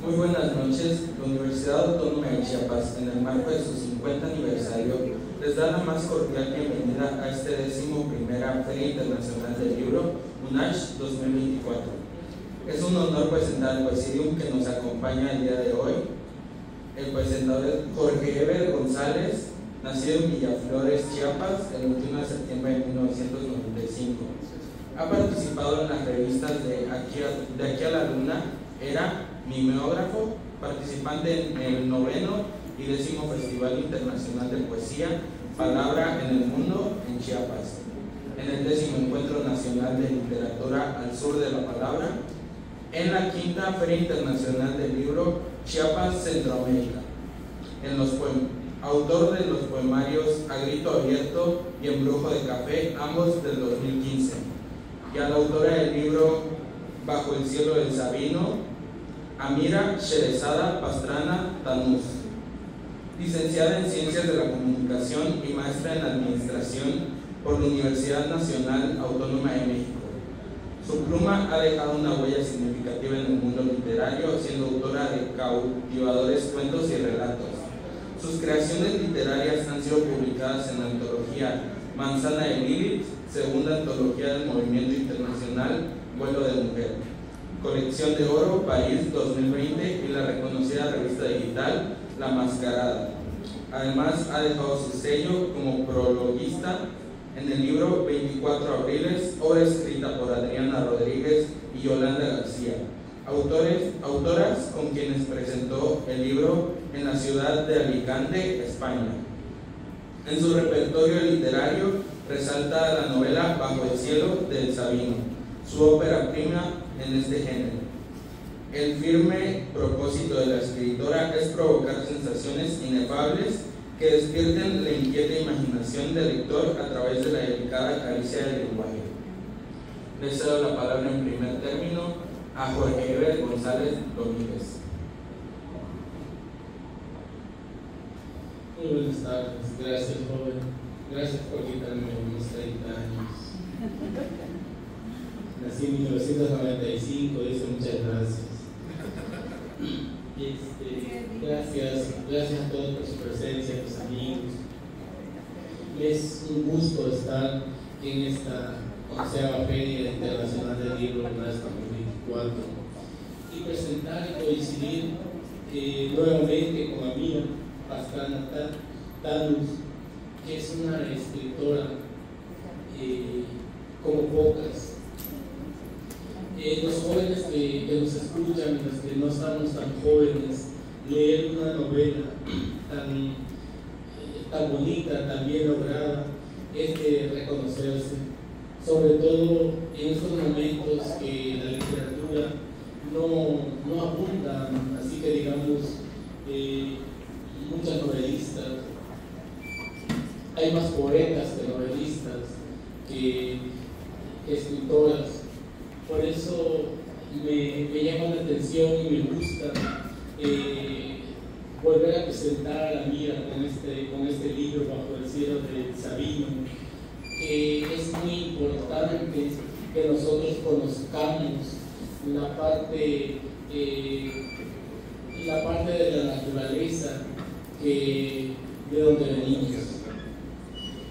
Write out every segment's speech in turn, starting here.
Muy buenas noches. La Universidad Autónoma de Chiapas, en el marco de su 50 aniversario, les da la más cordial bienvenida a este 11ª Feria Internacional del Libro, UNACH 2024. Es un honor presentar al Presidium que nos acompaña el día de hoy. El presentador es Jorge Eber González, nacido en Villaflores, Chiapas, el 21 de septiembre de 1995. Ha participado en las revistas de Aquí a la Luna, Era, mimeógrafo, participante en el 9º y 10º Festival Internacional de Poesía Palabra en el Mundo en Chiapas, en el 10º Encuentro Nacional de Literatura al Sur de la Palabra, en la 5ª Feria Internacional del Libro Chiapas Centroamérica, autor de los poemarios A Grito Abierto y Embrujo de Café, ambos del 2015, y a la autora del libro Bajo el Cielo del Sabino, Amira Sherezada Pastrana Tanús, licenciada en Ciencias de la Comunicación y maestra en Administración por la Universidad Nacional Autónoma de México. Su pluma ha dejado una huella significativa en el mundo literario, siendo autora de cautivadores cuentos y relatos. Sus creaciones literarias han sido publicadas en la antología Manzana de Lilith, segunda antología del Movimiento Internacional Vuelo de Mujer, Colección de Oro, París 2020 y la reconocida revista digital La Mascarada. Además, ha dejado su sello como prologuista en el libro 24 Abriles, obra escrita por Adriana Rodríguez y Yolanda García, autoras con quienes presentó el libro en la ciudad de Alicante, España. En su repertorio literario resalta la novela Bajo el Cielo del Sabino, su ópera prima en este género. El firme propósito de la escritora es provocar sensaciones inefables que despierten la inquieta imaginación del lector a través de la delicada caricia del lenguaje. Le cedo la palabra en primer término a Jorge Eber González Domínguez. Muy buenas tardes, gracias joven, gracias por quitarme unos 30 años. Nací en 1995, dice muchas gracias. Gracias a todos por su presencia, a los amigos. Es un gusto estar en esta 11ª Feria Internacional del Libro UNACH 2024 y presentar y coincidir nuevamente con Amira Pastrana Tanús, que es una escritora como pocas. Los jóvenes que nos escuchan, los que no estamos tan jóvenes, leer una novela tan bonita, tan bien lograda, es de reconocerse, sobre todo en estos momentos que la literatura no abunda, así que digamos, muchas novelistas, hay más poetas que novelistas, que escritoras. Por eso me llama la atención y me gusta volver a presentar a la mía con este libro Bajo el Cielo del Sabino, que es muy importante que nosotros conozcamos la parte de la naturaleza de donde venimos.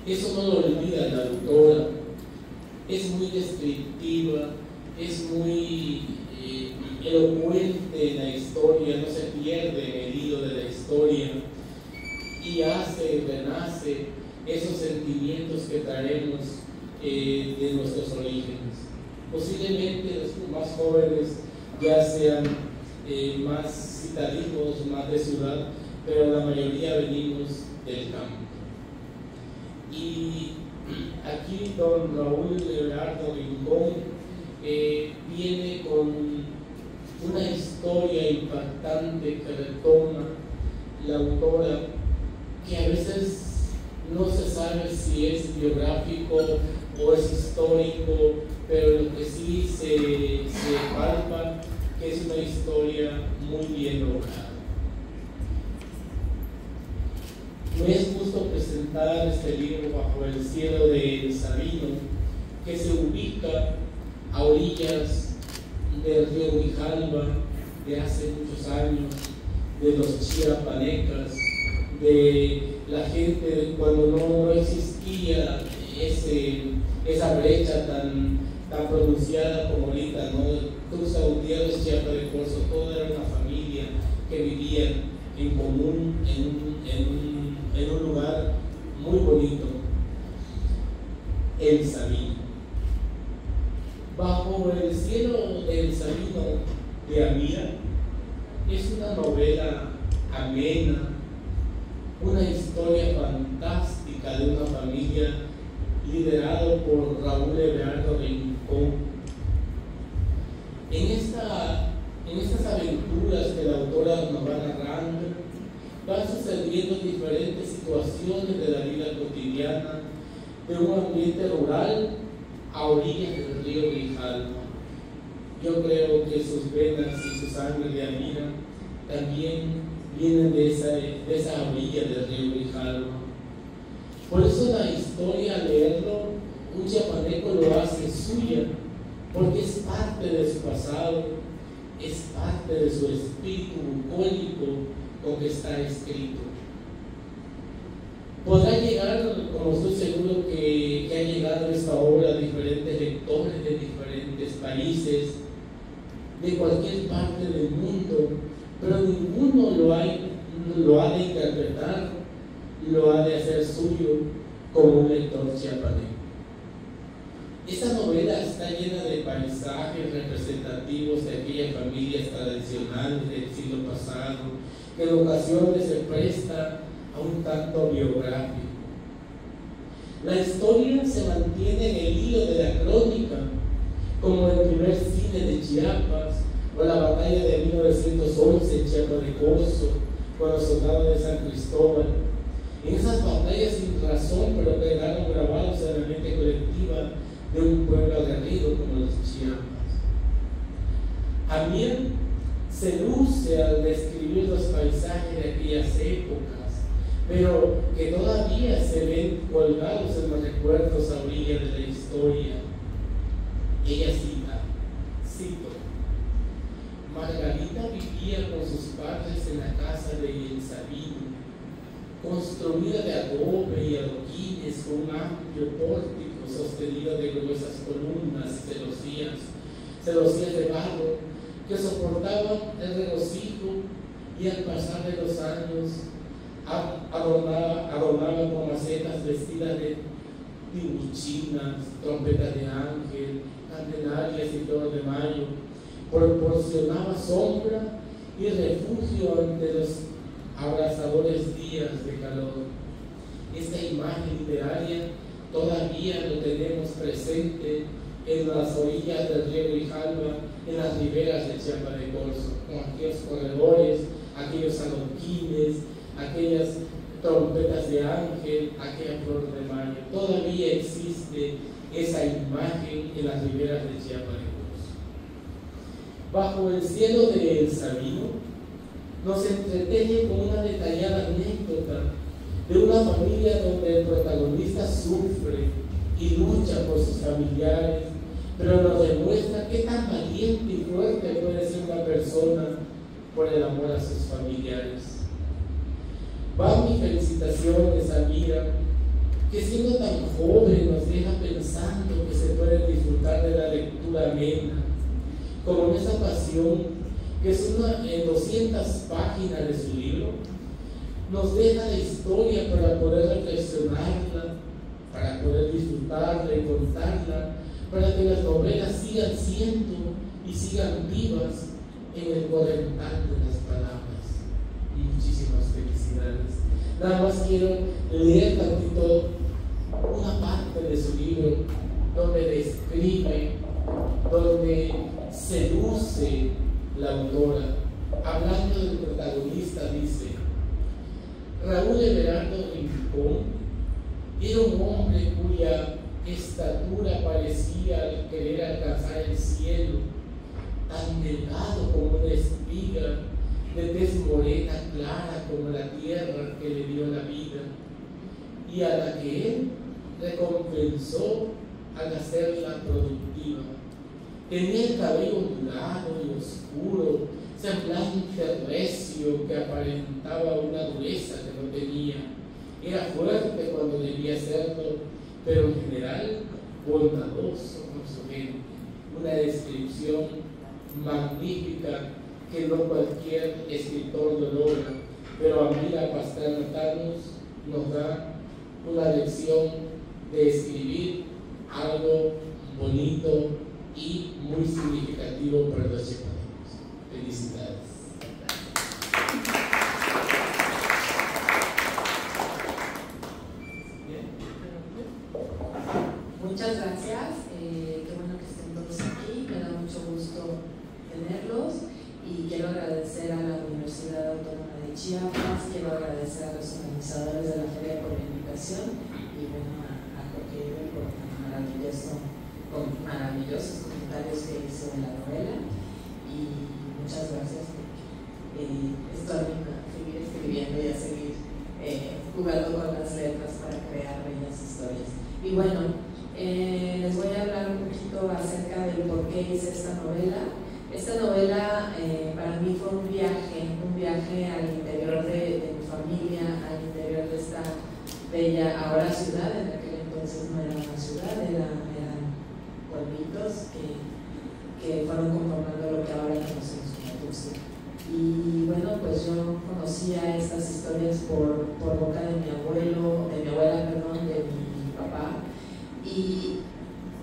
Eso no lo olvida la autora, es muy descriptiva, es muy elocuente en la historia, no se pierde en el hilo de la historia y renace esos sentimientos que traemos de nuestros orígenes. Posiblemente los más jóvenes ya sean más citadinos, más de ciudad, pero la mayoría venimos del campo. Y aquí don Raúl Leonardo Rincón viene con una historia impactante que retoma la autora, que a veces no se sabe si es biográfico o es histórico, pero lo que sí se palpa que es una historia muy bien lograda. Me es justo presentar este libro Bajo el Cielo del Sabino, que se ubica a orillas del río Grijalva, de hace muchos años, de los chiapanecas, de la gente cuando no existía esa brecha tan pronunciada como ahorita, ¿no? Cruz Gutiérrez, Chiapa de Corzo, toda era una familia que vivía en común en un lugar muy bonito, El Sabino. Bajo el cielo del Sabino de Amira es una novela amena, una historia fantástica de una familia liderada por Raúl Everardo Rincón. En estas aventuras que la autora nos va narrando, van sucediendo diferentes situaciones de la vida cotidiana de un ambiente rural a orillas del río Grijalva. Yo creo que sus venas y su sangre de Amira también vienen de esa orilla del río Grijalva. Por eso la historia, al leerlo, un chiapaneco lo hace suya, porque es parte de su pasado, es parte de su espíritu bucólico con que está escrito. Podrá llegar, como estoy seguro que ha llegado esta obra a diferentes lectores de diferentes países, de cualquier parte del mundo, pero ninguno lo ha de interpretar, lo ha de hacer suyo como un lector chiapaneco. Esta novela está llena de paisajes representativos de aquellas familias tradicionales del siglo pasado, que en ocasiones se presta a un tanto biográfico. La historia se mantiene en el hilo de la crónica, como el primer cine de Chiapas, o la batalla de 1911 en Chiapa de Corzo, con los soldados de San Cristóbal. En esas batallas sin razón, pero quedaron grabados en la mente colectiva de un pueblo aguerrido como los Chiapas. Amir se luce al describir los paisajes de aquellas épocas, pero que todavía se ven colgados en los recuerdos a orilla de la historia. Ella cito: Margarita vivía con sus padres en la casa de El Sabino, construida de adobe y adoquines con un amplio pórtico sostenido de gruesas columnas y celosías de barro que soportaban el regocijo, y al pasar de los años adornaba con macetas vestidas de tibuchinas, trompetas de ángel, candelarias y flores de mayo. Proporcionaba sombra y refugio ante los abrasadores días de calor. Esta imagen literaria todavía lo tenemos presente en las orillas del río Grijalva, en las riberas de Chiapa de Corzo, con aquellos corredores, aquellos adoquines, aquellas trompetas de ángel, aquella flor de mayo. Todavía existe esa imagen en las riberas de Chiapa de Corzo. Bajo el cielo de El Sabino nos entretiene con una detallada anécdota de una familia donde el protagonista sufre y lucha por sus familiares, pero nos demuestra qué tan valiente y fuerte puede ser una persona por el amor a sus familiares. Va mi felicitaciones a Mira, que siendo tan joven nos deja pensando que se puede disfrutar de la lectura amena, como en esa pasión que es en 200 páginas de su libro, nos deja la historia para poder reflexionarla, para poder disfrutarla y contarla, para que las novelas sigan siendo y sigan vivas en el corrental de las palabras. Muchísimas felicidades. Nada más quiero leer tantito una parte de su libro donde describe, donde seduce la autora. Hablando del protagonista, dice: Raúl Everardo Rincón era un hombre cuya estatura parecía querer alcanzar el cielo, tan delgado como una espiga, de tez morena clara como la tierra que le dio la vida, y a la que él recompensó al hacerla productiva. Tenía el cabello ondulado y oscuro, semblante recio que aparentaba una dureza que no tenía. Era fuerte cuando debía serlo, pero en general bondadoso con su gente. Una descripción magnífica que no cualquier escritor lo logra, pero Amira Pastrana Thanos nos da una lección de escribir algo bonito y muy significativo para los chipaneros. Felicidades. Muchas gracias, qué bueno que estén todos aquí, me da mucho gusto tenerlos y quiero agradecer a la Universidad Autónoma de Chiapas, quiero agradecer a los organizadores de la feria por la invitación y bueno, a Jorge por maravillosos comentarios que hizo en la novela y muchas gracias porque esto anima a seguir escribiendo y a seguir jugando con las letras para crear bellas historias. Y bueno, les voy a hablar un poquito acerca del por qué hice esta novela. Esta novela para mí fue un viaje al interior de mi familia, al interior de esta bella ahora ciudad. En aquel entonces no era una ciudad, eran pueblitos que fueron conformando lo que ahora conocemos como Tuxtla. Y bueno, pues yo conocía estas historias por boca de mi abuela, de mi papá. Y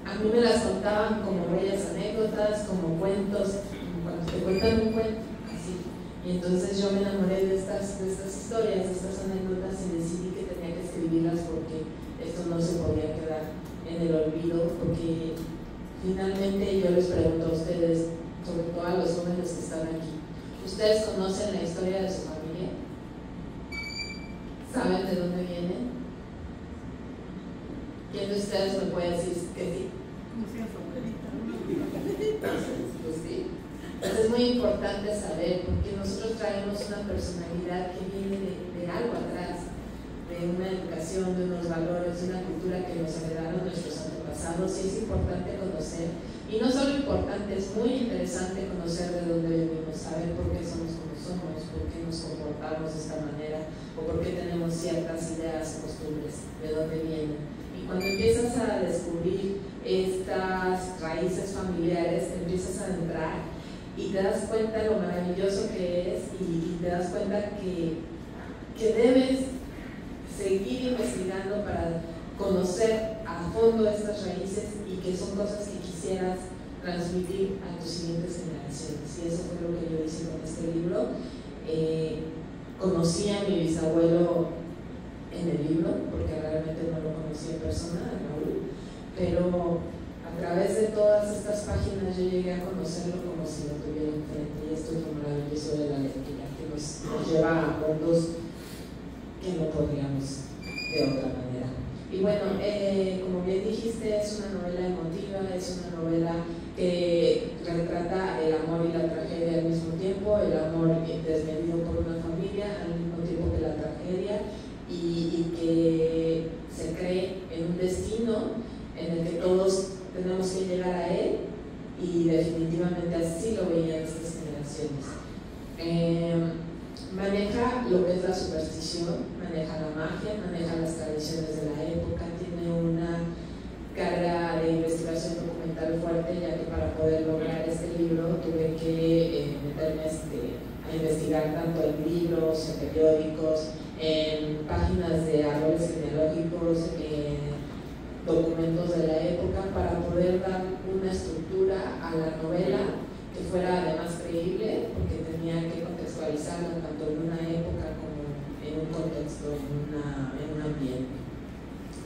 a mí me las contaban como bellas anécdotas, como cuentos, cuando te cuentan un cuento, así. Y entonces yo me enamoré de estas historias, de estas anécdotas y decidí que tenía que escribirlas porque esto no se podía quedar en el olvido, porque finalmente yo les pregunto a ustedes, sobre todo a los jóvenes que están aquí, ¿ustedes conocen la historia de su familia? ¿Saben de dónde vienen? ¿Quién de ustedes me puede decir que sí? Pues sí. Entonces es muy importante saber, porque nosotros traemos una personalidad que viene de algo atrás, de una educación, de unos valores, de una cultura que nos heredaron nuestros antepasados, y es importante conocer. Y no solo importante, es muy interesante conocer de dónde venimos, saber por qué somos como somos, por qué nos comportamos de esta manera, o por qué tenemos ciertas ideas, costumbres, de dónde vienen. Y cuando empiezas a descubrir estas raíces familiares, te empiezas a adentrar y te das cuenta de lo maravilloso que es y te das cuenta que debes seguir investigando para conocer a fondo estas raíces y que son cosas que quisieras transmitir a tus siguientes generaciones. Y eso fue lo que yo hice con este libro. Conocí a mi bisabuelo en el libro, porque realmente no lo conocí en persona, a Raúl, pero a través de todas estas páginas yo llegué a conocerlo como si lo tuviera enfrente, y esto es lo maravilloso de la lectura, que nos lleva a mundos que no podríamos de otra manera. Y bueno, como bien dijiste, es una novela emotiva, es una novela que retrata el amor y la tragedia al mismo tiempo, el amor desmedido por una familia al mismo tiempo que la tragedia, y que se cree en un destino en el que todos tenemos que llegar a él, y definitivamente así lo veían estas generaciones. Maneja lo que es la superstición, maneja la magia, maneja las tradiciones de la época, tiene una carga de investigación documental fuerte, ya que para poder lograr este libro tuve que meterme a investigar tanto en libros, en periódicos, en páginas de árboles genealógicos, en documentos de la época, para poder dar una estructura a la novela que fuera además creíble, porque tenía que contextualizarla tanto en una época como en un contexto, en un ambiente.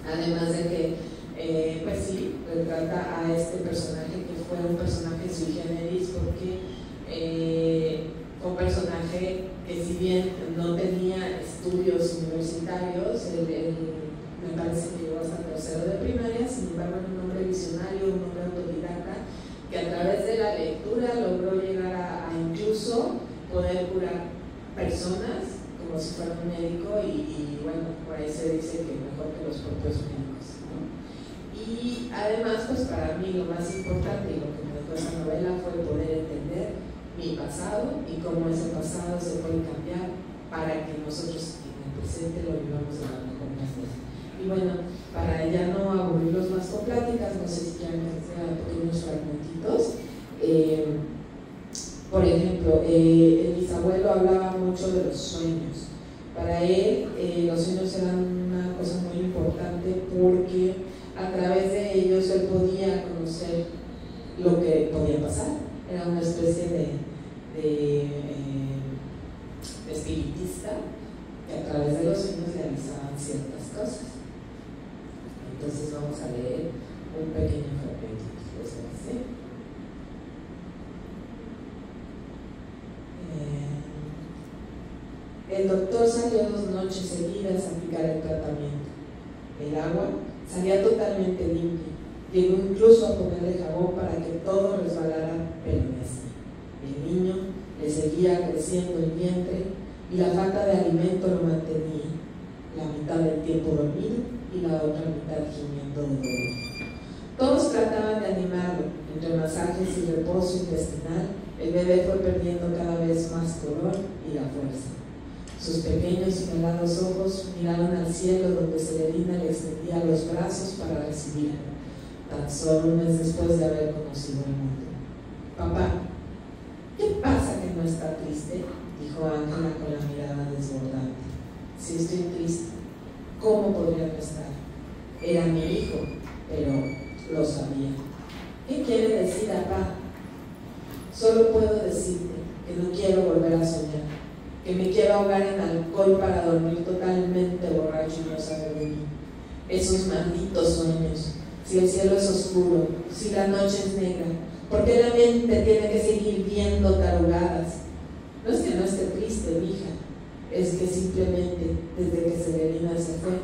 Además de que, pues sí, retrata a este personaje que fue un personaje sui generis, porque fue un personaje que, si bien no tenía estudios universitarios, me parece que llegó hasta tercero de primaria, sin embargo era un hombre visionario, un hombre autodidacta, que a través de la lectura logró llegar a incluso poder curar personas como si fuera un médico, y bueno, por ahí se dice que mejor que los propios médicos, ¿no? Y además, pues para mí lo más importante y lo que me dejó esa novela fue poder entender mi pasado y cómo ese pasado se puede cambiar para que nosotros en el presente lo vivamos de la mejor manera. Y bueno, para ya no aburrirlos más con pláticas, no sé si quieren que sea pequeños fragmentitos. Por ejemplo, el bisabuelo hablaba mucho de los sueños. Para él, los sueños eran una cosa muy importante porque a través de ellos él podía conocer lo que podía pasar. Era una especie de espiritista que a través de los sueños realizaban ciertas cosas. Entonces vamos a leer un pequeño fragmento. El doctor salió 2 noches seguidas a aplicar el tratamiento. El agua salía totalmente limpia. Llegó incluso a ponerle jabón para que todo resbalara, pero no así. El niño le seguía creciendo el vientre y la falta de alimento lo mantenía, la mitad del tiempo dormido y la otra mitad gimiendo de dolor. Todos trataban de animarlo. Entre masajes y reposo intestinal, el bebé fue perdiendo cada vez más color y la fuerza. Sus pequeños y helados ojos miraron al cielo donde Severina le extendía los brazos para recibirlo, tan solo un mes después de haber conocido el mundo. Papá, ¿qué pasa que no está triste?, dijo Ángela con la mirada desbordante. Si estoy triste, ¿cómo podría no estar? Era mi hijo, pero lo sabía. ¿Qué quiere decir, papá? Solo puedo decirte que no quiero volver a soñar, que me quiero ahogar en alcohol para dormir totalmente borracho y no saber de mí. Esos malditos sueños, si el cielo es oscuro, si la noche es negra, ¿por qué la mente tiene que seguir viendo tarugadas? No es que no esté triste, mija, es que simplemente desde que Severina se fue,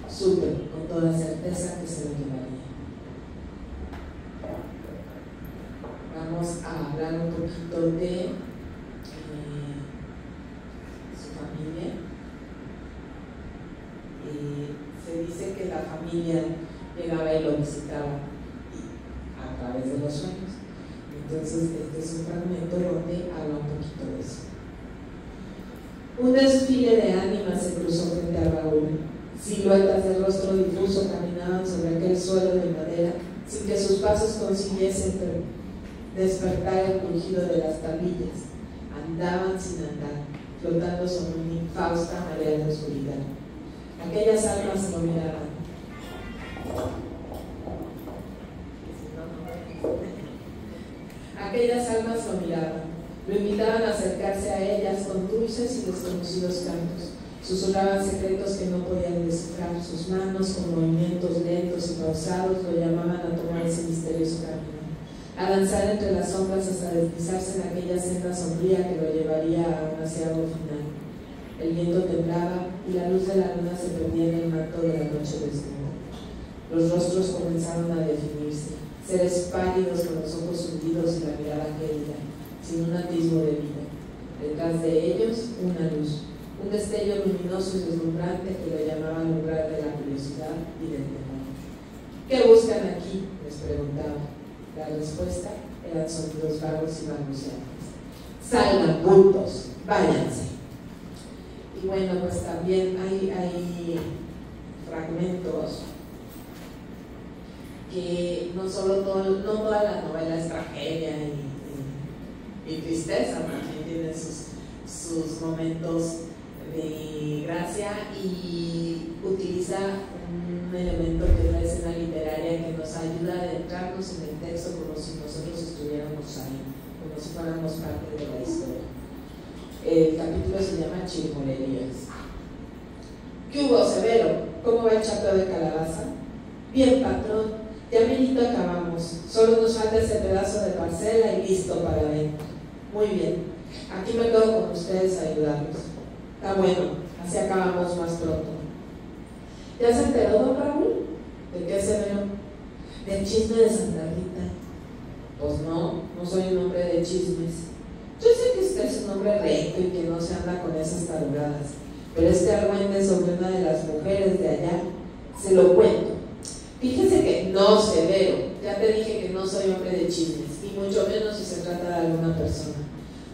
supe con toda certeza que se lo llevaría. Vamos a hablar un poquito de su familia. Se dice que la familia llegaba y lo visitaba a través de los sueños. Entonces, este es un fragmento donde habla un poquito de eso. Un desfile de ánimas se cruzó frente a Raúl. Siluetas de rostro difuso caminaban sobre aquel suelo de madera sin que sus pasos consiguiesen despertar el crujido de las tablillas. Andaban sin andar, flotando sobre una infausta marea de oscuridad. Aquellas almas lo miraban. Aquellas almas lo miraban, lo invitaban a acercarse a ellas con dulces y desconocidos cantos. Susurraban secretos que no podían descifrar. Sus manos, con movimientos lentos y pausados, lo llamaban a tomar ese misterioso camino, a danzar entre las sombras hasta deslizarse en aquella senda sombría que lo llevaría a un aseado final. El viento temblaba y la luz de la luna se perdía en el manto de la noche desnuda. Los rostros comenzaron a definirse, seres pálidos con los ojos hundidos y la mirada gélida, sin un atisbo de vida. Detrás de ellos, una luz, un destello luminoso y deslumbrante que lo llamaba al umbral de la curiosidad y del temor. ¿Qué buscan aquí?, les preguntaba. La respuesta eran sonidos vagos y balbuceantes. Salgan, bultos, váyanse. Y bueno, pues también hay fragmentos que no toda la novela es tragedia y tristeza, también tiene sus momentos de gracia y utiliza un elemento que es la escena literaria que nos ayuda a adentrarnos en el texto como si nosotros estuviéramos ahí, como si fuéramos parte de la historia. El capítulo se llama Chirmolerías. ¿Qué hubo, Severo? ¿Cómo va el chapeo de calabaza? Bien, patrón, ya mismo acabamos, solo nos falta ese pedazo de parcela y listo para venta. Muy bien, aquí me quedo con ustedes a ayudarlos. Está bueno, así acabamos más pronto. ¿Ya se enteró, don Raúl? ¿De qué, Severo? Del chisme de Santa Rita. Pues no soy un hombre de chismes. Yo sé que usted es un hombre recto y que no se anda con esas tarugadas, pero este argüente sobre una de las mujeres de allá, se lo cuento. Fíjese que no, Severo, ya te dije que no soy hombre de chismes, y mucho menos si se trata de alguna persona.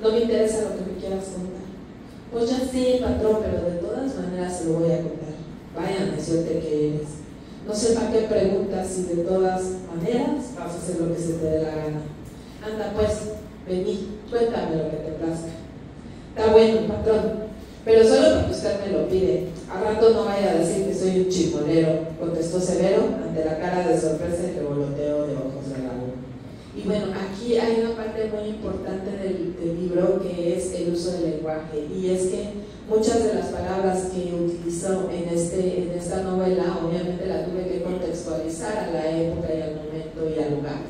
No me interesa lo que me quieras contar. Pues ya sé, patrón, pero de todas maneras se lo voy a contar. Vaya neciote que eres. No sé para qué preguntas si de todas maneras vas a hacer lo que se te dé la gana. Anda pues, vení, cuéntame lo que te plazca. Está bueno, patrón, pero solo porque usted me lo pide. Al rato no vaya a decir que soy un chismonero, contestó Severo ante la cara de sorpresa y revoloteo de ojos de Raúl. Y bueno, aquí hay una parte muy importante del libro que es el uso del lenguaje, y es que muchas de las palabras que utilizó en esta novela, obviamente la tuve que contextualizar a la época y al momento y al lugar.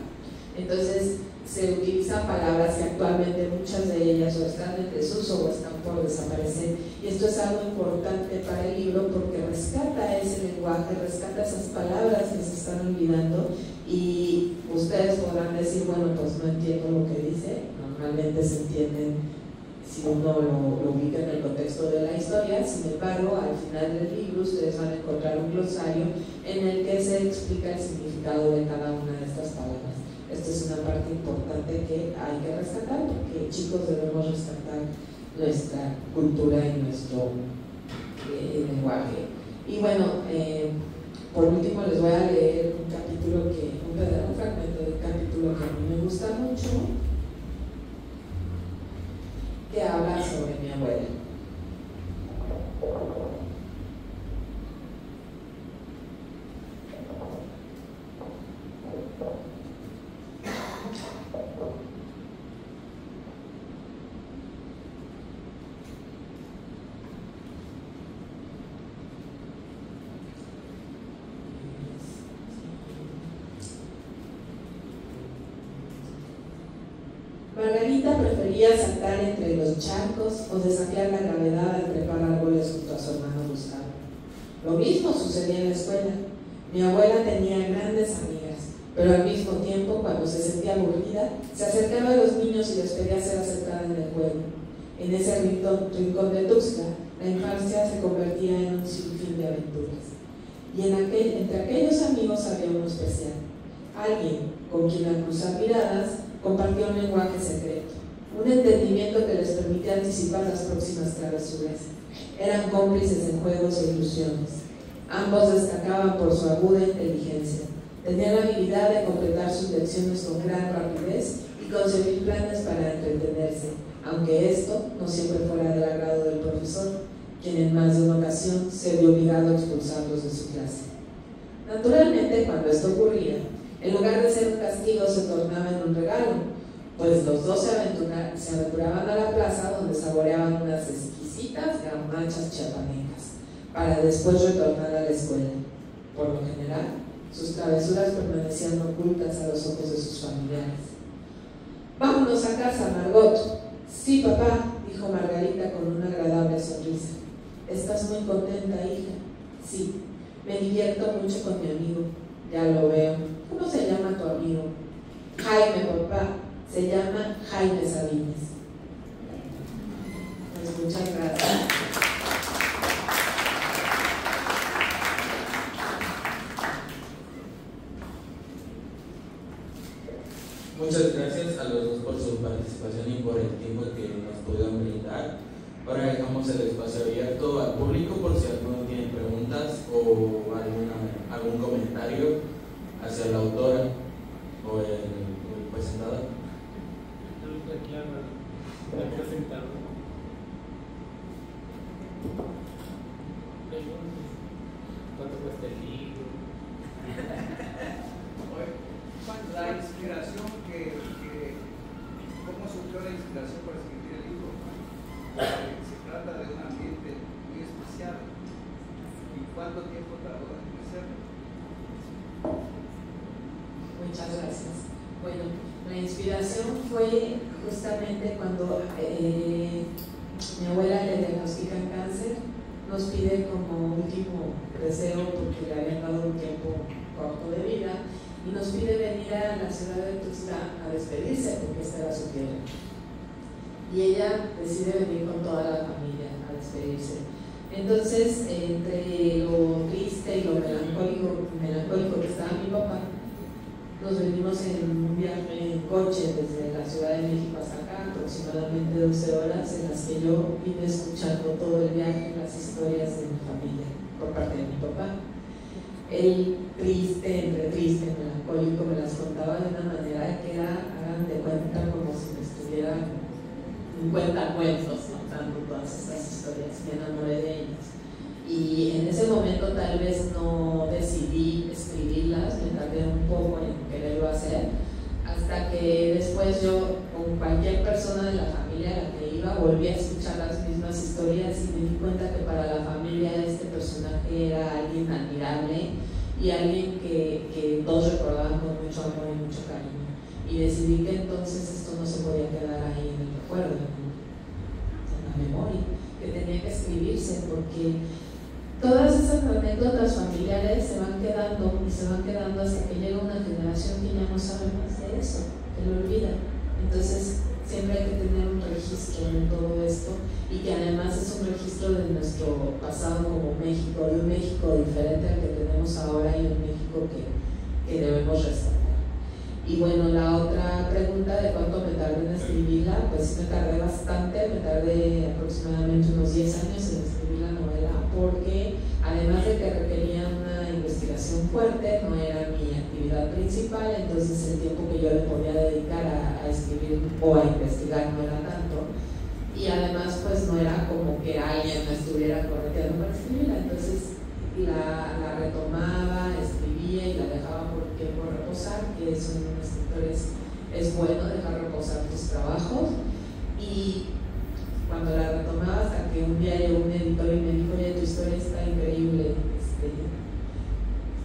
Entonces se utilizan palabras que actualmente muchas de ellas o están en desuso o están por desaparecer, y esto es algo importante para el libro porque rescata ese lenguaje, rescata esas palabras que se están olvidando, y ustedes podrán decir, bueno, pues no entiendo lo que dice. Normalmente se entienden si uno lo ubica en el contexto de la historia. Sin embargo, al final del libro ustedes van a encontrar un glosario en el que se explica el significado de cada una de estas palabras. Esta es una parte importante que hay que rescatar, porque chicos debemos rescatar nuestra cultura y nuestro lenguaje. Y bueno, por último les voy a leer un fragmento del capítulo que a mí me gusta mucho, que habla sobre mi abuela. Margarita prefería saltar entre los charcos o desafiar la gravedad al trepar árboles junto a su hermano Gustavo. Lo mismo sucedía en la escuela. Mi abuela tenía grandes amigas, pero al mismo tiempo, cuando se sentía aburrida, se acercaba a los niños y les pedía ser aceptada en el juego. En ese rincón de Tuxtla, la infancia se convertía en un sinfín de aventuras. Y entre aquellos amigos había uno especial, alguien con quien al cruzar miradas compartió un lenguaje secreto, un entendimiento que les permitía anticipar las próximas travesuras. Eran cómplices en juegos e ilusiones. Ambos destacaban por su aguda inteligencia. Tenían la habilidad de completar sus lecciones con gran rapidez y concebir planes para entretenerse, aunque esto no siempre fuera del agrado del profesor, quien en más de una ocasión se vio obligado a expulsarlos de su clase. Naturalmente, cuando esto ocurría, en lugar de ser un castigo, se tornaba en un regalo, pues los dos se aventuraban a la plaza, donde saboreaban unas exquisitas garnachas chiapanecas, para después retornar a la escuela. Por lo general, sus travesuras permanecían ocultas a los ojos de sus familiares. «Vámonos a casa, Margot». «Sí, papá», dijo Margarita con una agradable sonrisa. «¿Estás muy contenta, hija?» «Sí, me divierto mucho con mi amigo». «Ya lo veo. ¿Cómo se llama tu amigo?» «Jaime, papá. Se llama Jaime Sabines». Pues muchas gracias. Muchas gracias a los dos por su participación y por el tiempo que nos pudieron brindar. Ahora dejamos el espacio abierto al público por si alguno tiene preguntas o algún comentario hacia la autora o el presentador. ¿Cuánto cuesta el libro? La inspiración ¿cómo surgió la inspiración para escribir el libro? Se trata de un ambiente muy especial. ¿Y cuánto tiempo tardó en hacerlo? Muchas gracias. Bueno, la inspiración fue justamente cuando mi abuela le diagnostican cáncer. Nos pide como último deseo, porque le habían dado un tiempo corto de vida, y nos pide venir a la ciudad de Tuxtla a despedirse, porque esta era su tierra. Y ella decide venir con toda la familia a despedirse. Entonces, entre lo triste y lo melancólico que estaba mi papá, nos venimos en un viaje en coche desde la Ciudad de México hasta acá, aproximadamente aproximadamente 12 horas en las que yo vine escuchando todo el viaje, las historias de mi familia por parte de mi papá. Él entre triste, melancólico, me las contaba de una manera que era, hagan de cuenta, como si me estuviera en cuentacuentos contando todas estas historias. Me enamoré de ellas. Y en ese momento tal vez no decidí escribirlas, me tardé un poco en quererlo hacer, hasta que después yo, con cualquier persona de la familia a la que iba, volví a escuchar las mismas historias y me di cuenta que para la familia este personaje era alguien admirable y alguien que todos recordaban con mucho amor y mucho cariño. Y decidí que entonces esto no se podía quedar ahí en el recuerdo, en la memoria, que tenía que escribirse, porque todas esas anécdotas familiares se van quedando y se van quedando hasta que llega una generación que ya no sabe más de eso, que lo olvida. Entonces siempre hay que tener un registro de todo esto, y que además es un registro de nuestro pasado como México, de un México diferente al que tenemos ahora y un México que debemos rescatar. Y bueno, la otra pregunta de cuánto me tardé en escribirla, pues me tardé bastante, me tardé aproximadamente unos 10 años en escribir la novela, porque además de que requería una investigación fuerte, no era mi actividad principal, entonces el tiempo que yo le podía dedicar a escribir o a investigar no era tanto, y además pues no era como que alguien me estuviera correteando para escribirla, entonces la retomaba, escribía y la dejaba por tiempo reposar, que eso en un escritor es bueno, dejar reposar tus trabajos. Y cuando la retomaba, hasta que un día llegó un editor y me dijo: oye, tu historia está increíble,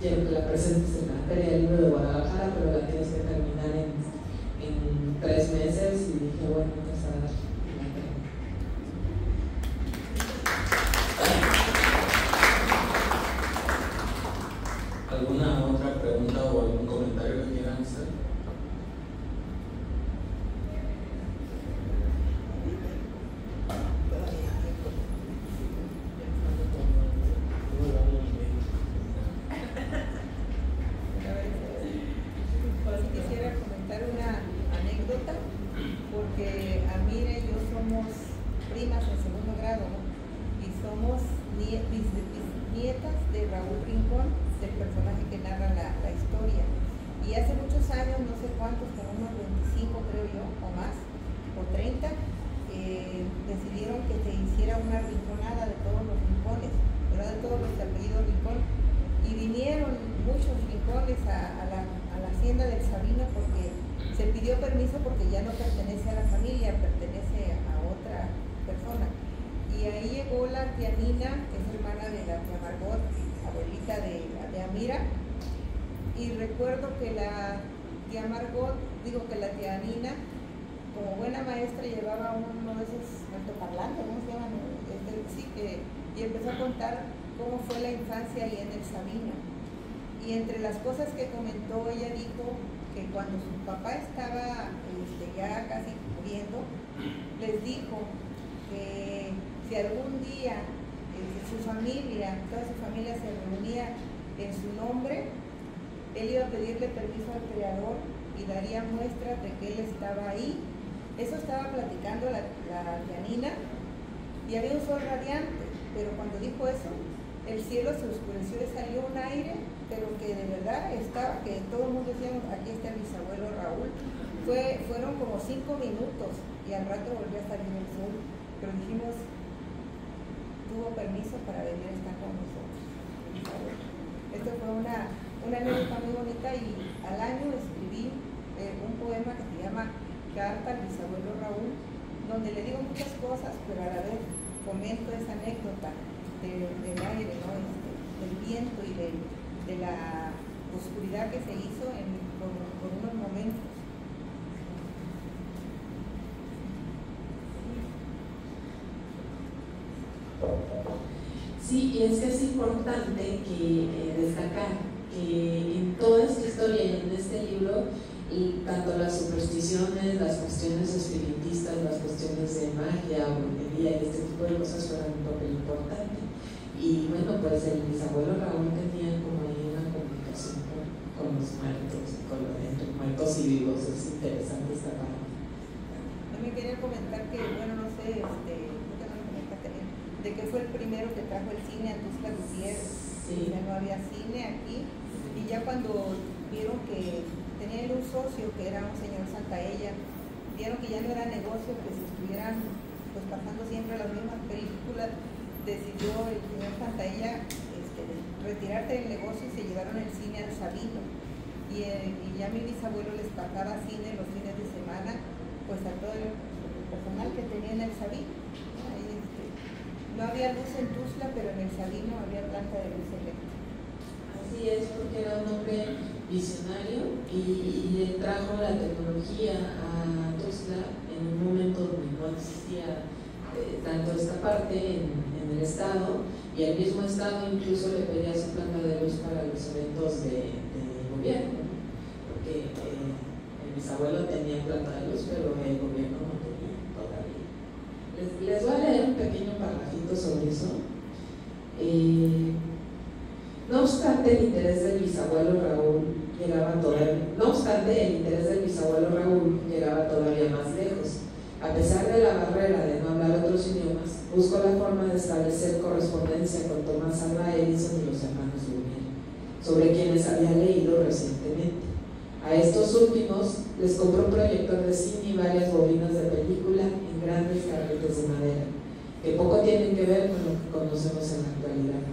quiero que la presentes en la Feria del Libro de Guadalajara, pero la tienes que terminar en 3 meses. Y dije, bueno, pues a dar. ¿Alguna otra pregunta o algún comentario que quieran hacer? Quisiera comentar una anécdota, porque Amira y yo somos primas en segundo grado, ¿no? Y somos nietas de Raúl Rincón, del personaje que narra la historia. Y hace muchos años, no sé cuántos, como unos 25 creo yo, o más, o 30, decidieron que se hiciera una rinconada de todos los rincones, ¿verdad? De todos los apellidos Rincón. Y vinieron muchos rincones a la hacienda del Sabino, porque se pidió permiso, porque ya no pertenece a la familia, pertenece a otra persona. Y ahí llegó la tía Nina, que es hermana de la tía Margot, abuelita de Amira. Y recuerdo que la tía Margot, que la tía Nina, como buena maestra, llevaba uno de esos altoparlantes, ¿cómo se llaman? Y empezó a contar cómo fue la infancia ahí en el Sabino. Y entre las cosas que comentó, ella dijo que cuando su papá estaba ya casi muriendo, les dijo que si algún día toda su familia se reunía en su nombre, él iba a pedirle permiso al creador y daría muestras de que él estaba ahí. Eso estaba platicando la Janina, y había un sol radiante, pero cuando dijo eso, el cielo se oscureció y salió un aire, pero que de verdad estaba, que todo el mundo decía: aquí está el bisabuelo Raúl. Fueron como 5 minutos y al rato volvió a salir el sol, pero dijimos, tuvo permiso para venir a estar con nosotros. Esto fue una anécdota muy bonita, y al año escribí un poema que se llama Carta al bisabuelo Raúl, donde le digo muchas cosas, pero a la vez comento esa anécdota del aire, ¿no? Del viento y de la oscuridad que se hizo por unos momentos. Sí, y es que es importante destacar que en toda esta historia y en este libro, y tanto las supersticiones, las cuestiones espiritistas, las cuestiones de magia, brujería y este tipo de cosas fueron un papel importante. Y bueno, pues el bisabuelo Raúl tenía como ahí una comunicación con los muertos, con los muertos y vivos. Es interesante esta parte. También quería quería comentar que, bueno, no sé, ¿por qué no lo comentaste bien? De que fue el primero que trajo el cine a Tuxtla Gutiérrez. Sí. Ya no había cine aquí. Y ya cuando vieron que tenían un socio que era un señor Santaella, vieron que ya no era negocio que se estuvieran pues pasando siempre las mismas películas, decidió el señor Santaella retirarse del negocio y se llevaron el cine al Sabino. Y ya mi bisabuelo les pasaba cine los fines de semana, pues a todo el personal que tenía en el Sabino. Ahí, no había luz en Tuxtla, pero en el Sabino había planta de luz eléctrica. Así es, porque era un hombre visionario y trajo la tecnología a Tuxtla en un momento donde no existía tanto esta parte en el estado, y el mismo estado incluso le pedía su planta de luz para los eventos de gobierno, porque el bisabuelo tenía planta de luz, pero el gobierno no tenía todavía. Les voy a leer un pequeño parrafito sobre eso. No obstante, el interés del bisabuelo Raúl llegaba todavía más lejos. A pesar de la barrera de no hablar otros idiomas, buscó la forma de establecer correspondencia con Thomas Alva Edison y los hermanos Lumière, sobre quienes había leído recientemente. A estos últimos les compró un proyector de cine y varias bobinas de película en grandes carretes de madera, que poco tienen que ver con lo que conocemos en la actualidad.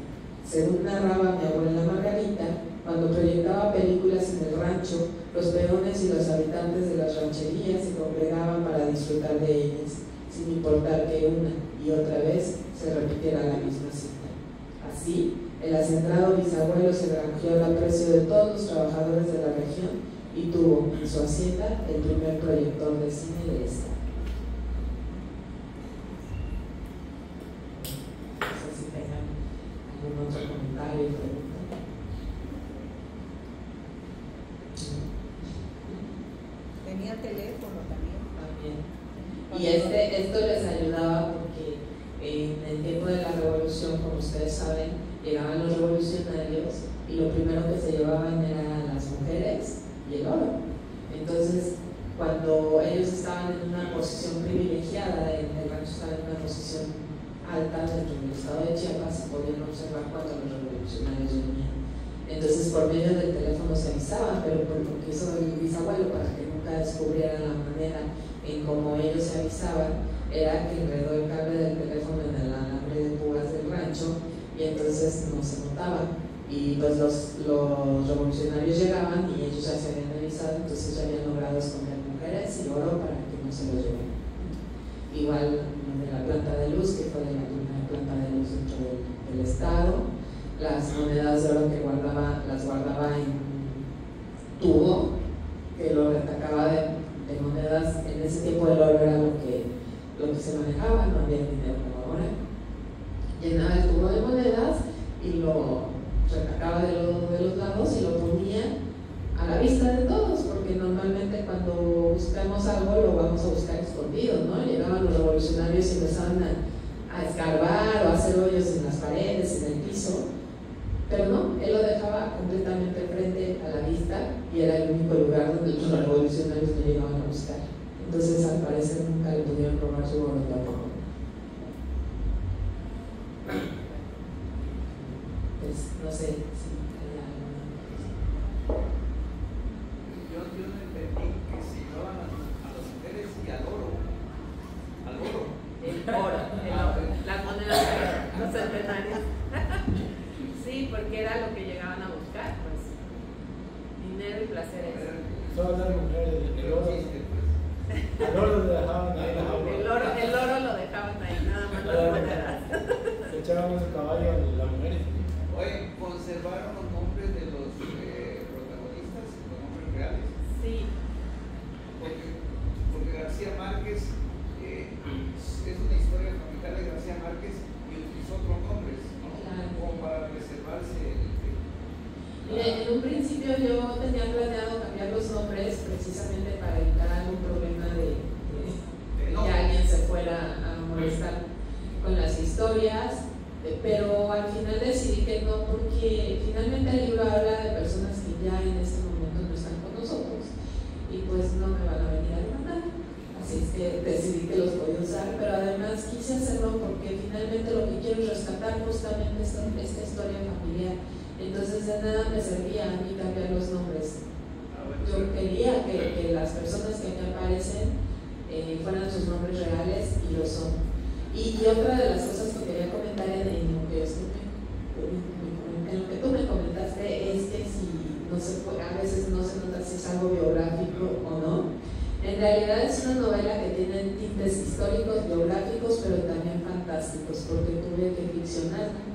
Según narraba mi abuela Margarita, cuando proyectaba películas en el rancho, los peones y los habitantes de las rancherías se congregaban para disfrutar de ellas, sin importar que una y otra vez se repitiera la misma cita. Así, el acendrado bisabuelo se granjeó al aprecio de todos los trabajadores de la región y tuvo en su hacienda el primer proyector de cine del estado. No sé si tengan algún otro comentario y pregunta. Tenía teléfono también. Y esto les ayudaba porque en el tiempo de la revolución, como ustedes saben, llegaban los revolucionarios y lo primero que se llevaban eran las mujeres y el oro. Entonces, cuando ellos estaban en una posición privilegiada, el rancho estaba en una posición alta dentro del estado de Chiapas, se podían observar cuando los revolucionarios venían. Entonces, por medio del teléfono se avisaba, pero por lo que hizo el bisabuelo para que nunca descubrieran la manera en cómo ellos se avisaban, era que enredó el cable del teléfono en el alambre de púas del rancho y entonces no se notaba. Y pues los revolucionarios llegaban y ellos ya se habían avisado, entonces ya habían logrado esconder mujeres y oro para que no se los llevaran. Igual de la planta de luz, que fue de la primera planta de luz dentro del estado. Las monedas de oro que las guardaba en un tubo que lo retacaba de monedas. En ese tiempo el oro era lo que se manejaba, no había dinero como ahora. Llenaba el tubo de monedas y lo retacaba de los lados y lo ponía a la vista de todos, porque normalmente cuando buscamos algo lo vamos a buscar escondido, ¿no? Llegaban los revolucionarios y empezaban a escarbar o a hacer hoyos en las paredes, en el piso. Pero no, él lo dejaba completamente frente a la vista y era el único lugar donde los revolucionarios no llegaban a buscar. Entonces, al parecer, nunca le pudieron robar su oro tampoco. Pues, no sé si hay alguna cosa. Yo no entendí que se llevaban a las mujeres y al oro. Al oro. El oro, las monedas, los centenarios. Sí, porque era lo que llegaban a buscar, pues. Dinero y placeres. Todas las mujeres, el oro. El oro lo dejaban ahí en la jaula. El oro lo dejaban ahí, nada más las monedas. Echábamos el caballo a las mujeres. Oye, ¿conservaron los nombres de los protagonistas, los nombres reales? Sí. Porque García Márquez es una historia familiar de García Márquez y utilizó otros nombres, ¿no? Claro. Como para preservarse. En un principio yo tenía planeado cambiar los nombres precisamente para evitar algún problema de que alguien se fuera a molestar con las historias, pero al final decidí que no, porque finalmente el libro habla de personas que ya en este momento no están con nosotros y pues no me van a venir a demandar. Así es que decidí que los podía usar, pero además quise hacerlo porque finalmente lo que quiero es rescatar justamente esta historia familiar. Entonces de nada me servía a mí cambiar los nombres. Yo quería que las personas que me aparecen fueran sus nombres reales, y lo son. Y otra de las cosas que quería comentar en lo que tú me comentaste es que si no se puede, a veces no se nota si es algo biográfico o no. En realidad es una novela que tiene tintes históricos, biográficos, pero también fantásticos, porque tuve que ficcionarla.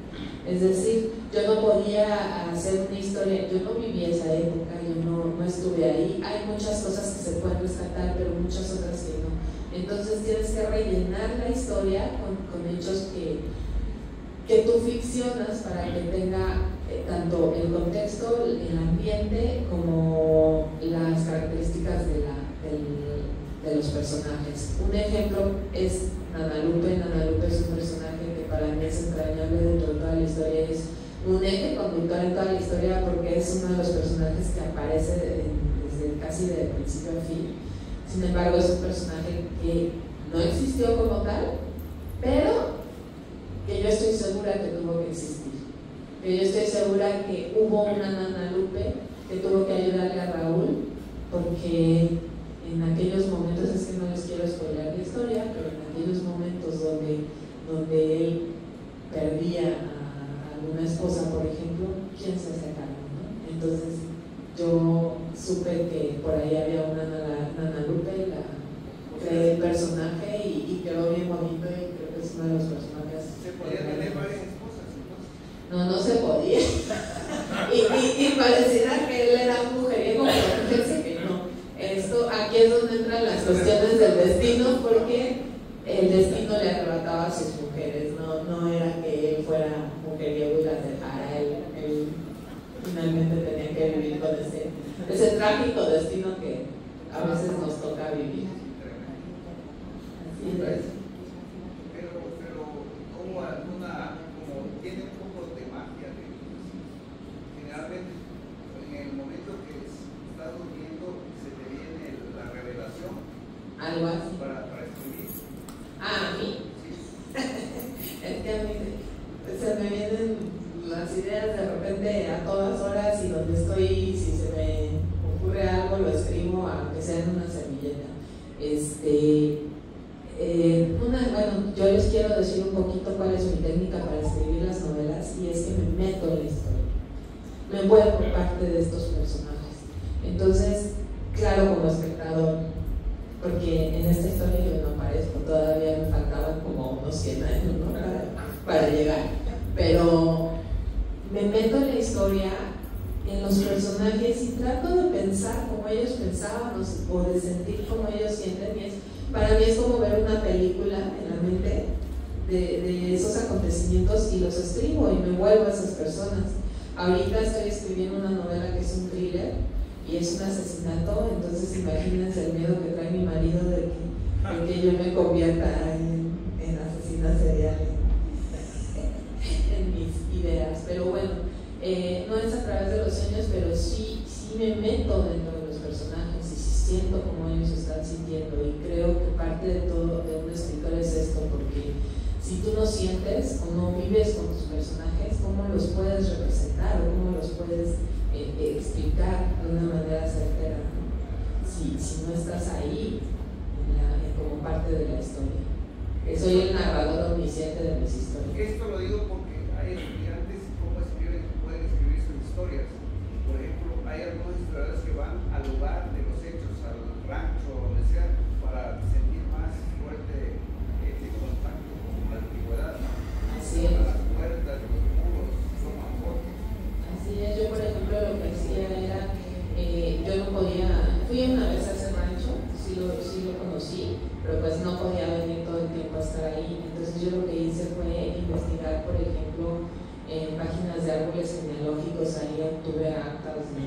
Es decir, yo no podía hacer una historia, yo no viví esa época, yo no estuve ahí. Hay muchas cosas que se pueden rescatar, pero muchas otras que no. Entonces tienes que rellenar la historia con hechos que tú ficcionas para que tenga tanto el contexto, el ambiente, como las características de los personajes. Un ejemplo es Nana Lupe. Nana Lupe es un personaje que para mí es entrañable dentro de toda la historia, es un eje conductor en toda la historia porque es uno de los personajes que aparece desde casi de principio a fin. Sin embargo, es un personaje que no existió como tal, pero que yo estoy segura que tuvo que existir. Que yo estoy segura que hubo una Nana Lupe que tuvo que ayudarle a Raúl, porque en aquellos momentos, es que no les quiero spoiler la historia, pero en aquellos momentos donde él perdía a alguna esposa, por ejemplo, ¿quién se hace cargo, no? Entonces yo supe que por ahí había una Nana Lupe, creé el personaje y quedó bien bonito, y creo que es uno de los personajes. ¿Se podía tener varias esposas entonces? No se podía. y pareciera que él era un mujeriego, pero fíjense que no. Aquí es donde entran las cuestiones del destino, porque el destino le arrebataba a sus mujeres, no era que él fuera mujeriego y las dejara, él finalmente tenía que vivir con ese trágico destino que a veces nos toca vivir. Así es. Pero como tiene un poco de magia, generalmente en el momento que estás durmiendo se te viene la revelación. Algo así. Para escribir. A mí. Sí. Es que a mí se me vienen las ideas de repente a todas horas, y donde estoy, si se me ocurre algo, lo escribo, aunque sea en una servilleta. Bueno, yo les quiero decir un poquito cuál es mi técnica para escribir las novelas, y es que me meto en la historia, me vuelvo parte de estos personajes. Entonces, claro, como espectador, porque en esta historia yo no aparezco, todavía me faltaban como unos 100 años, ¿no? para llegar, pero me meto en la historia, en los personajes, y trato de pensar como ellos pensaban, o de sentir como ellos sienten, para mí es como ver una película en la mente de esos acontecimientos, y los escribo y me vuelvo a esas personas. Ahorita estoy escribiendo una novela que es un thriller y es un asesinato, entonces imagínense el miedo que trae mi marido de que yo me convierta en asesina serial en mis ideas. Pero bueno, no es a través de los sueños, pero sí me meto dentro de los personajes y sí siento como ellos están sintiendo, y creo que parte de todo de un escritor es esto, porque si tú no sientes o no vives con tus personajes, ¿cómo los puedes representar o cómo los puedes explicar de una manera certera, ¿no? Si no estás ahí como parte de la historia. Soy el narrador omnisciente de mis historias. Esto lo digo porque hay estudiantes cómo pueden escribir sus historias. Por ejemplo, hay algunos historiadores que van al lugar de los hechos, al rancho, donde sea, para sentir más fuerte ese contacto con la antigüedad. Así es. Las puertas, los muros, son más fuertes. Así es. Yo, por ejemplo, lo que hacía era, yo no podía, fui una vez a ese rancho, sí lo conocí, pero pues no podía venir todo el tiempo a estar ahí. Entonces yo lo que hice fue investigar, por ejemplo, en páginas de árboles genealógicos. Ahí obtuve actas de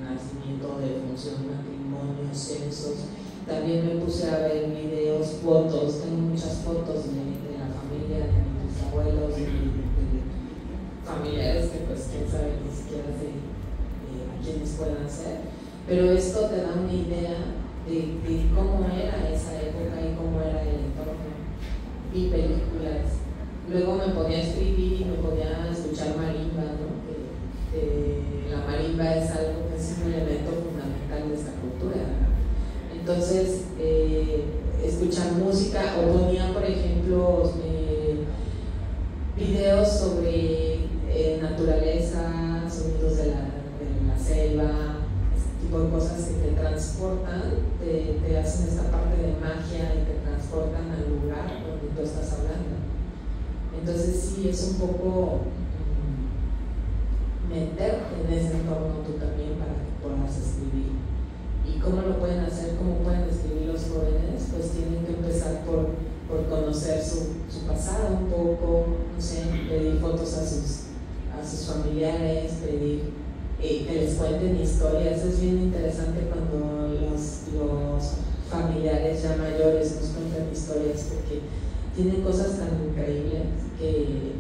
nacimiento, de función, matrimonio, censos. También me puse a ver videos, fotos. Tengo muchas fotos de la familia, de mis abuelos, de familiares que pues quién sabe ni siquiera sé a quiénes puedan ser. Pero esto te da una idea de cómo era esa época y cómo era el entorno. Vi películas, luego me podía escribir y me podía escuchar marimba, ¿no? La marimba es algo que es un elemento fundamental de esta cultura, ¿no? Entonces, escuchar música, o ponía, por ejemplo, videos sobre naturaleza, sonidos de la selva, este tipo de cosas que te transportan, te hacen esta parte de magia y te transportan al lugar donde tú estás hablando. Entonces sí, es un poco meterte en ese entorno tú también para que puedas escribir. ¿Y cómo lo pueden hacer? ¿Cómo pueden escribir los jóvenes? Pues tienen que empezar por conocer su pasado un poco, no sé, pedir fotos a sus familiares, pedir que les cuenten historias. Es bien interesante cuando los familiares ya mayores nos cuentan historias, porque tienen cosas tan increíbles que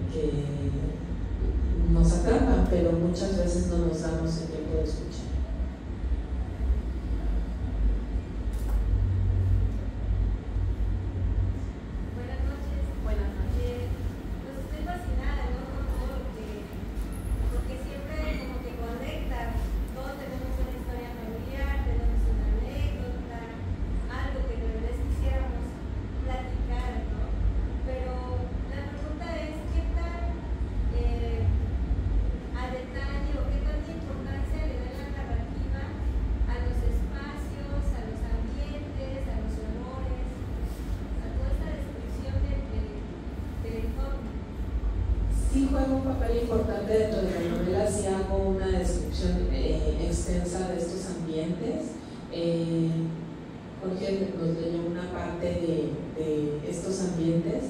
nos atrapan, pero muchas veces no nos damos el tiempo de escuchar. Sí juega un papel importante dentro de la novela, sí hago una descripción extensa de estos ambientes. Jorge nos leyó una parte de estos ambientes,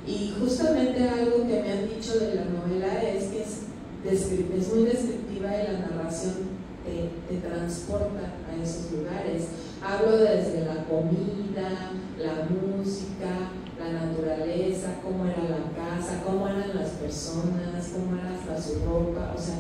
y justamente algo que me han dicho de la novela es que es muy descriptiva y la narración te transporta a esos lugares. Hablo desde la comida, la música, la naturaleza, cómo era la casa, cómo eran las personas, cómo era hasta su ropa. O sea,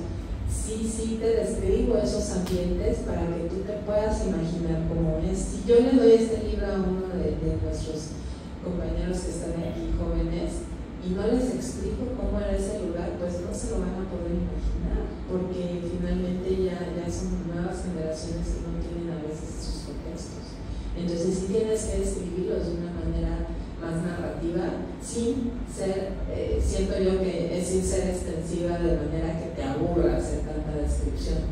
sí te describo esos ambientes para que tú te puedas imaginar cómo es. Si yo le doy este libro a uno de nuestros compañeros que están aquí jóvenes y no les explico cómo era ese lugar, pues no se lo van a poder imaginar, porque finalmente ya son nuevas generaciones que no tienen a veces sus contextos. Entonces sí tienes que describirlos de una manera más narrativa, sin ser, siento yo que es sin ser extensiva de manera que te aburra hacer tanta descripción.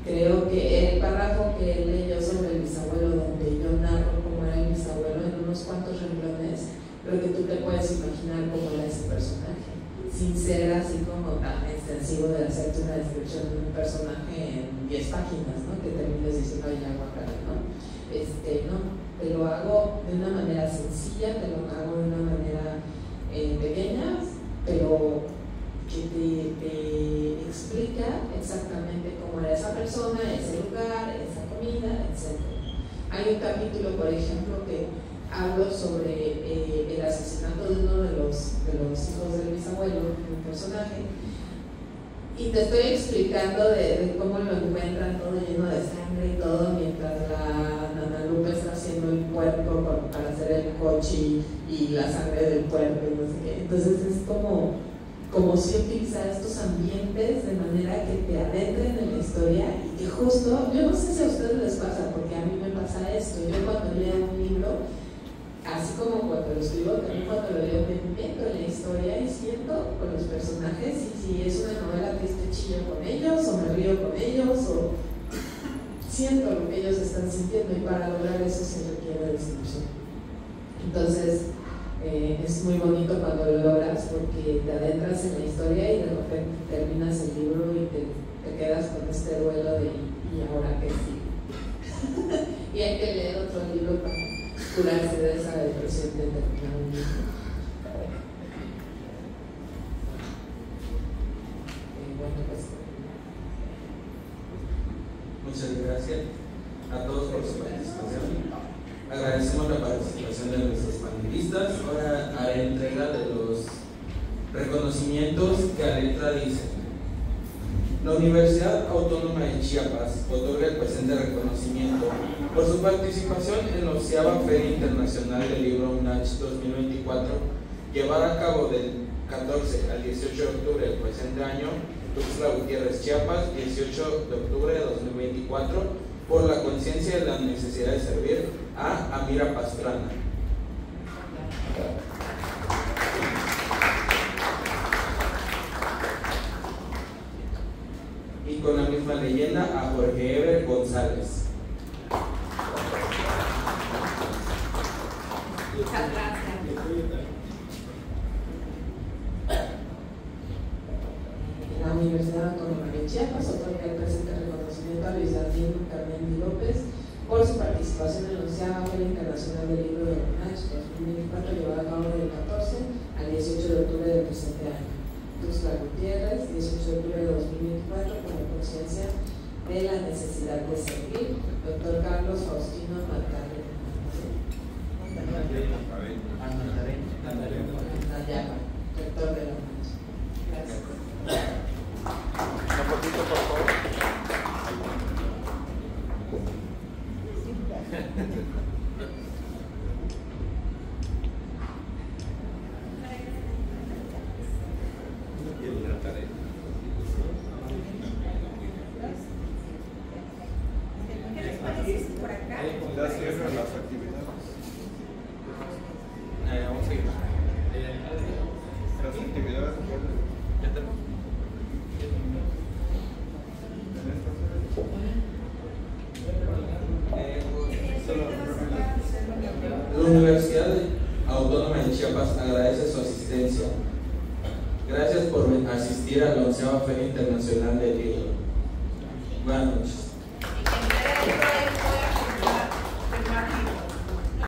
Creo que el párrafo que él leyó sobre el bisabuelo, donde yo narro cómo era el bisabuelo en unos cuantos renglones, creo que tú te puedes imaginar cómo era ese personaje, sin ser así como tan extensivo de hacerte una descripción de un personaje en 10 páginas, ¿no? Que termines diciendo, ay, ya, guacala, ¿no? No, te lo hago de una manera sencilla, te lo hago de una manera pequeña, pero que te explica exactamente cómo era esa persona, ese lugar, esa comida, etc. Hay un capítulo, por ejemplo, que hablo sobre el asesinato de uno de los hijos del bisabuelo, un personaje, y te estoy explicando de cómo lo encuentran todo lleno de sangre y todo, mientras la Nana Lupe está haciendo el puerco para hacer el coche y la sangre del puerco y no sé qué. Entonces es como si utilizar estos ambientes de manera que te adentren en la historia y que justo, yo no sé si a ustedes les pasa, porque a mí me pasa esto. Yo cuando leo un libro, así como cuando lo escribo, también cuando lo leo me meto en la historia y siento con los personajes, y si es una novela triste chillo con ellos, o me río con ellos, o siento lo que ellos están sintiendo, y para lograr eso se requiere descripción. Entonces es muy bonito cuando lo logras, porque te adentras en la historia y de repente terminas el libro y te quedas con este duelo de ¿y ahora qué sigue? Y hay que leer otro libro para curarse de esa depresión de terminar un libro. Bueno, pues. Muchas gracias a todos por su participación. Agradecemos la participación de nuestros panelistas. Ahora haré entrega de los reconocimientos que la letra dice. La Universidad Autónoma de Chiapas otorga el presente reconocimiento por su participación en la 11ª Feria Internacional del Libro UNACH 2024, llevada a cabo del 14 al 18 de octubre del presente año en Tuxtla Gutiérrez, Chiapas, 18 de octubre de 2024, por la conciencia de la necesidad de servir, a Amira Pastrana. Y con la misma leyenda, a Jorge Eber González. Muchas gracias. La Universidad Autónoma de Chiapas otorga el presente reconocimiento a Luis Daniel Carmen López por su participación en la 11ª Feria Internacional del Libro de UNACH 2024, llevada a cabo del 14 al 18 de octubre del presente año. Tuxtla Gutiérrez, 18 de octubre de 2024, con la conciencia de la necesidad de servir. Doctor Carlos Faustino Martínez. Rector de la UNACH. Gracias. Un poquito, por favor. ¿Qué les parece por acá? Ya cierran las actividades. Vamos a seguir. Las actividades. Ya tenemos. La Universidad Autónoma de Chiapas agradece su asistencia. Gracias por asistir a la 11ª Feria Internacional del Libro. Buenas noches.